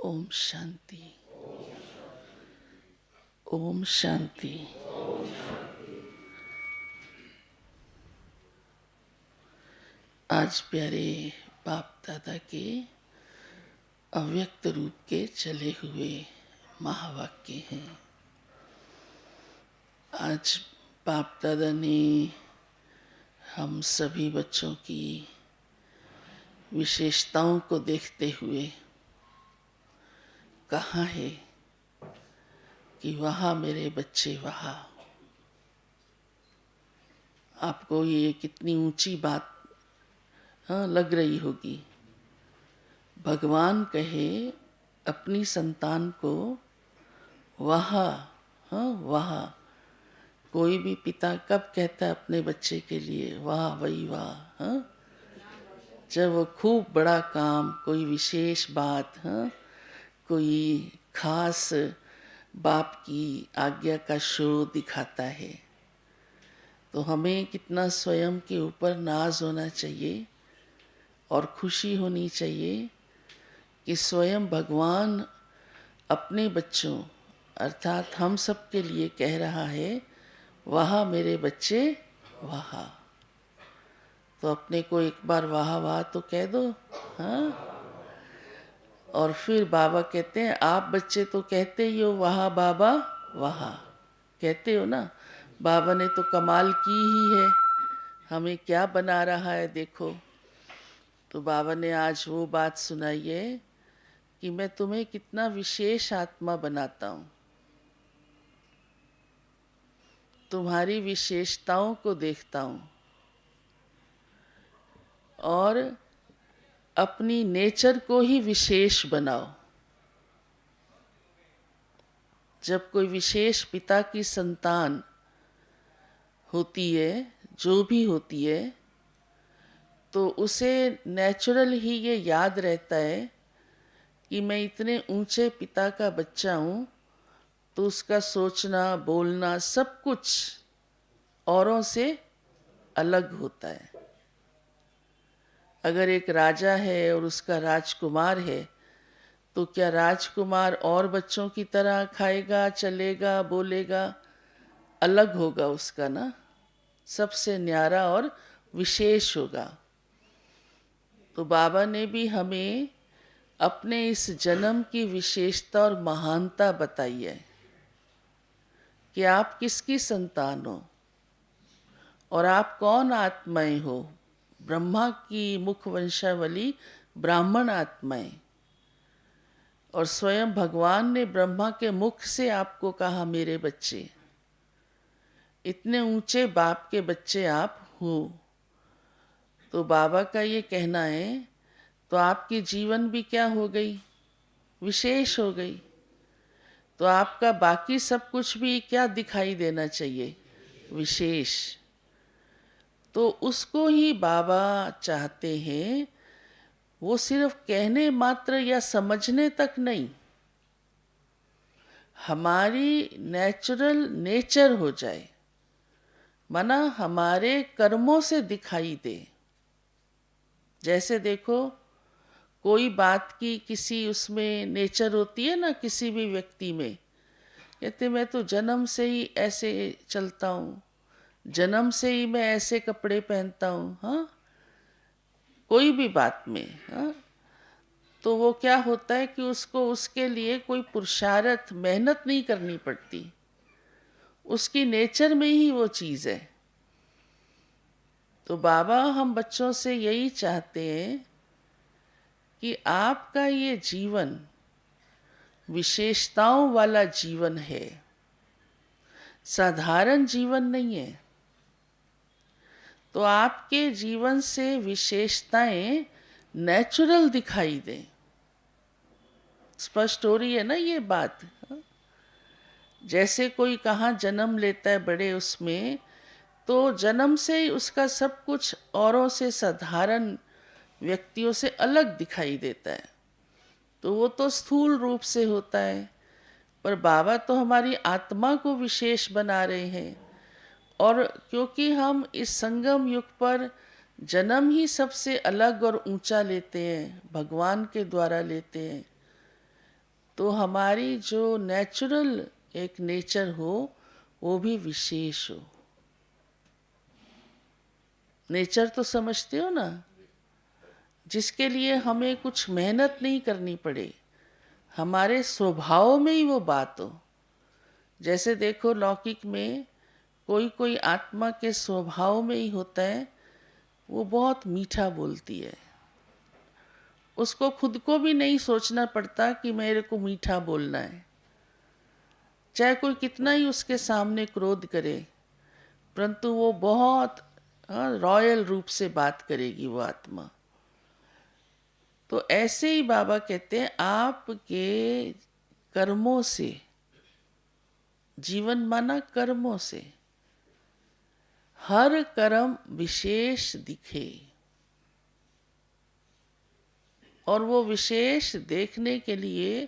ओम शांति। ओम शांति। आज प्यारे बाप दादा के अव्यक्त रूप के चले हुए महावाक्य हैं। आज बाप दादा ने हम सभी बच्चों की विशेषताओं को देखते हुए कहा है कि वहाँ मेरे बच्चे वहाँ। आपको ये कितनी ऊंची बात लग रही होगी। भगवान कहे अपनी संतान को वहाँ, वहाँ। कोई भी पिता कब कहता है अपने बच्चे के लिए वाह वही वाह, जब वो खूब बड़ा काम, कोई विशेष बात, कोई खास बाप की आज्ञा का शो दिखाता है, तो हमें कितना स्वयं के ऊपर नाज होना चाहिए और खुशी होनी चाहिए कि स्वयं भगवान अपने बच्चों अर्थात हम सब के लिए कह रहा है वहाँ मेरे बच्चे वहाँ। तो अपने को एक बार वाह वाह तो कह दो, हाँ। और फिर बाबा कहते हैं आप बच्चे तो कहते ही हो वहाँ बाबा वहाँ, कहते हो ना। बाबा ने तो कमाल की ही है, हमें क्या बना रहा है देखो। तो बाबा ने आज वो बात सुनाई है कि मैं तुम्हें कितना विशेष आत्मा बनाता हूँ, तुम्हारी विशेषताओं को देखता हूँ और अपनी नेचर को ही विशेष बनाओ। जब कोई विशेष पिता की संतान होती है, जो भी होती है, तो उसे नेचुरल ही ये याद रहता है कि मैं इतने ऊंचे पिता का बच्चा हूँ, तो उसका सोचना बोलना सब कुछ औरों से अलग होता है। अगर एक राजा है और उसका राजकुमार है, तो क्या राजकुमार और बच्चों की तरह खाएगा, चलेगा, बोलेगा? अलग होगा उसका ना, सबसे न्यारा और विशेष होगा। तो बाबा ने भी हमें अपने इस जन्म की विशेषता और महानता बताई है कि आप किसकी संतान हो और आप कौन आत्माएं हो। ब्रह्मा की मुख वंशावली ब्राह्मण आत्माएं, और स्वयं भगवान ने ब्रह्मा के मुख से आपको कहा मेरे बच्चे, इतने ऊंचे बाप के बच्चे आप हो। तो बाबा का ये कहना है तो आपकी जीवन भी क्या हो गई, विशेष हो गई। तो आपका बाकी सब कुछ भी क्या दिखाई देना चाहिए, विशेष। तो उसको ही बाबा चाहते हैं, वो सिर्फ कहने मात्र या समझने तक नहीं, हमारी नेचुरल नेचर हो जाए, माना हमारे कर्मों से दिखाई दे। जैसे देखो कोई बात की किसी उसमें नेचर होती है ना, किसी भी व्यक्ति में, कहते मैं तो जन्म से ही ऐसे चलता हूँ, जन्म से ही मैं ऐसे कपड़े पहनता हूँ, हाँ, कोई भी बात में, हाँ। तो वो क्या होता है कि उसको उसके लिए कोई पुरुषार्थ मेहनत नहीं करनी पड़ती, उसकी नेचर में ही वो चीज़ है। तो बाबा हम बच्चों से यही चाहते हैं कि आपका ये जीवन विशेषताओं वाला जीवन है, साधारण जीवन नहीं है। तो आपके जीवन से विशेषताएं नेचुरल दिखाई दें। स्पष्ट हो रही है ना ये बात? जैसे कोई कहाँ जन्म लेता है बड़े उसमें, तो जन्म से ही उसका सब कुछ औरों से, साधारण व्यक्तियों से अलग दिखाई देता है। तो वो तो स्थूल रूप से होता है, पर बाबा तो हमारी आत्मा को विशेष बना रहे हैं। और क्योंकि हम इस संगम युग पर जन्म ही सबसे अलग और ऊंचा लेते हैं, भगवान के द्वारा लेते हैं, तो हमारी जो नेचुरल एक नेचर हो वो भी विशेष हो। नेचर तो समझते हो ना, जिसके लिए हमें कुछ मेहनत नहीं करनी पड़े, हमारे स्वभाव में ही वो बात हो। जैसे देखो लौकिक में कोई कोई आत्मा के स्वभाव में ही होता है, वो बहुत मीठा बोलती है, उसको खुद को भी नहीं सोचना पड़ता कि मेरे को मीठा बोलना है, चाहे कोई कितना ही उसके सामने क्रोध करे, परंतु वो बहुत रॉयल रूप से बात करेगी वो आत्मा। तो ऐसे ही बाबा कहते हैं आपके कर्मों से, जीवन माना कर्मों से, हर कर्म विशेष दिखे, और वो विशेष देखने के लिए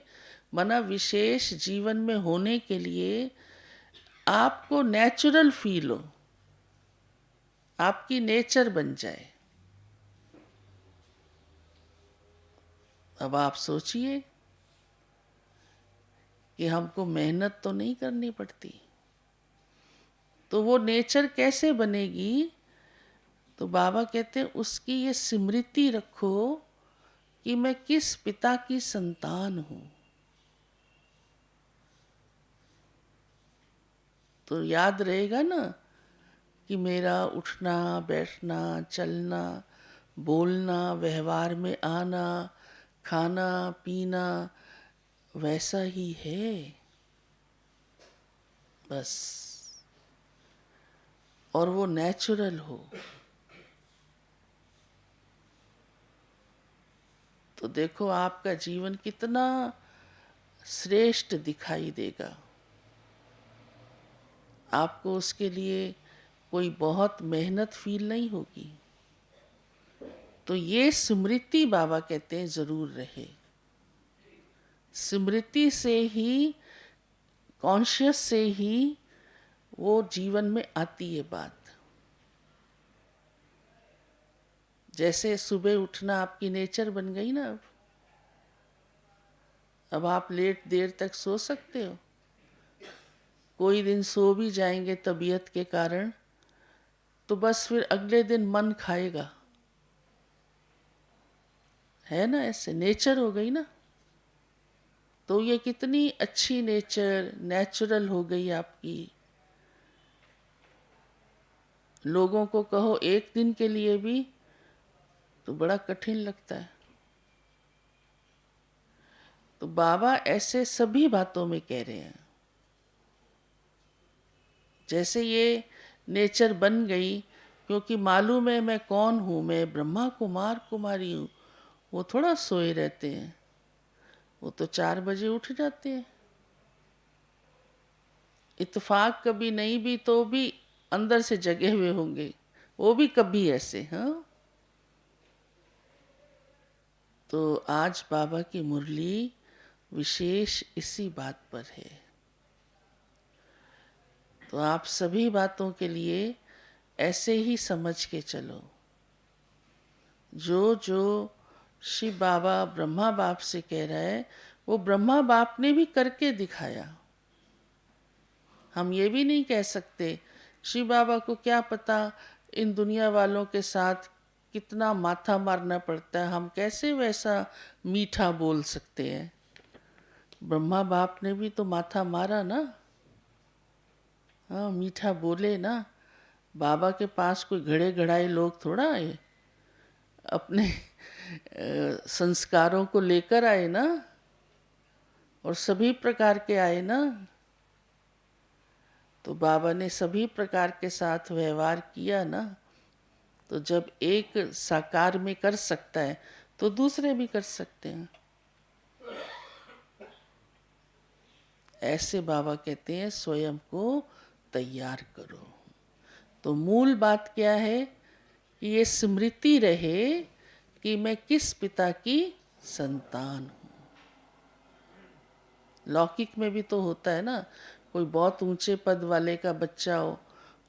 माना विशेष जीवन में होने के लिए आपको नेचुरल फील हो, आपकी नेचर बन जाए। अब आप सोचिए कि हमको मेहनत तो नहीं करनी पड़ती, तो वो नेचर कैसे बनेगी? तो बाबा कहते हैं उसकी ये स्मृति रखो कि मैं किस पिता की संतान हूं। तो याद रहेगा ना कि मेरा उठना बैठना चलना बोलना व्यवहार में आना खाना पीना वैसा ही है, बस। और वो नेचुरल हो, तो देखो आपका जीवन कितना श्रेष्ठ दिखाई देगा। आपको उसके लिए कोई बहुत मेहनत फील नहीं होगी। तो ये स्मृति बाबा कहते हैं जरूर रहे। स्मृति से ही, कॉन्शियस से ही वो जीवन में आती है बात। जैसे सुबह उठना आपकी नेचर बन गई ना, अब आप लेट देर तक सो सकते हो। कोई दिन सो भी जाएंगे तबीयत के कारण, तो बस फिर अगले दिन मन खाएगा, है ना, ऐसे नेचर हो गई ना। तो ये कितनी अच्छी नेचर नेचुरल हो गई आपकी। लोगों को कहो एक दिन के लिए भी तो बड़ा कठिन लगता है। तो बाबा ऐसे सभी बातों में कह रहे हैं, जैसे ये नेचर बन गई, क्योंकि मालूम है मैं कौन हूँ, मैं ब्रह्मा कुमार कुमारी हूँ। वो थोड़ा सोए रहते हैं, वो तो 4 बजे उठ जाते हैं। इत्तेफाक कभी नहीं भी तो भी अंदर से जगे हुए होंगे, वो भी कभी ऐसे। हाँ, तो आज बाबा की मुरली विशेष इसी बात पर है। तो आप सभी बातों के लिए ऐसे ही समझ के चलो। जो जो शिव बाबा ब्रह्मा बाप से कह रहा है, वो ब्रह्मा बाप ने भी करके दिखाया। हम ये भी नहीं कह सकते शिव बाबा को क्या पता इन दुनिया वालों के साथ कितना माथा मारना पड़ता है, हम कैसे वैसा मीठा बोल सकते हैं। ब्रह्मा बाप ने भी तो माथा मारा ना, हाँ, मीठा बोले ना। बाबा के पास कोई घड़े घड़ाए लोग थोड़ा आए, अपने संस्कारों को लेकर आए ना, और सभी प्रकार के आए ना। तो बाबा ने सभी प्रकार के साथ व्यवहार किया ना। तो जब एक साकार में कर सकता है तो दूसरे भी कर सकते हैं। ऐसे बाबा कहते हैं स्वयं को तैयार करो। तो मूल बात क्या है कि ये स्मृति रहे कि मैं किस पिता की संतान हूँ। लौकिक में भी तो होता है ना, कोई बहुत ऊंचे पद वाले का बच्चा हो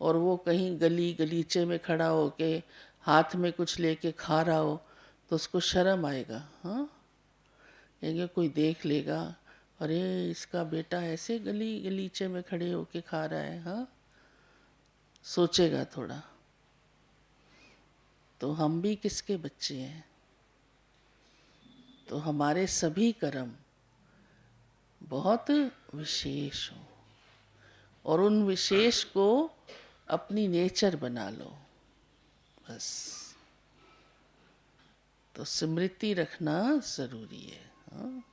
और वो कहीं गली गलीचे में खड़ा हो के हाथ में कुछ लेके खा रहा हो, तो उसको शर्म आएगा। हाँ, कहेंगे कोई देख लेगा, अरे इसका बेटा ऐसे गली गलीचे में खड़े होके खा रहा है, हाँ, सोचेगा थोड़ा। तो हम भी किसके बच्चे हैं? तो हमारे सभी कर्म बहुत विशेष हो, और उन विशेष को अपनी नेचर बना लो, बस। तो स्मृति रखना जरूरी है, हाँ?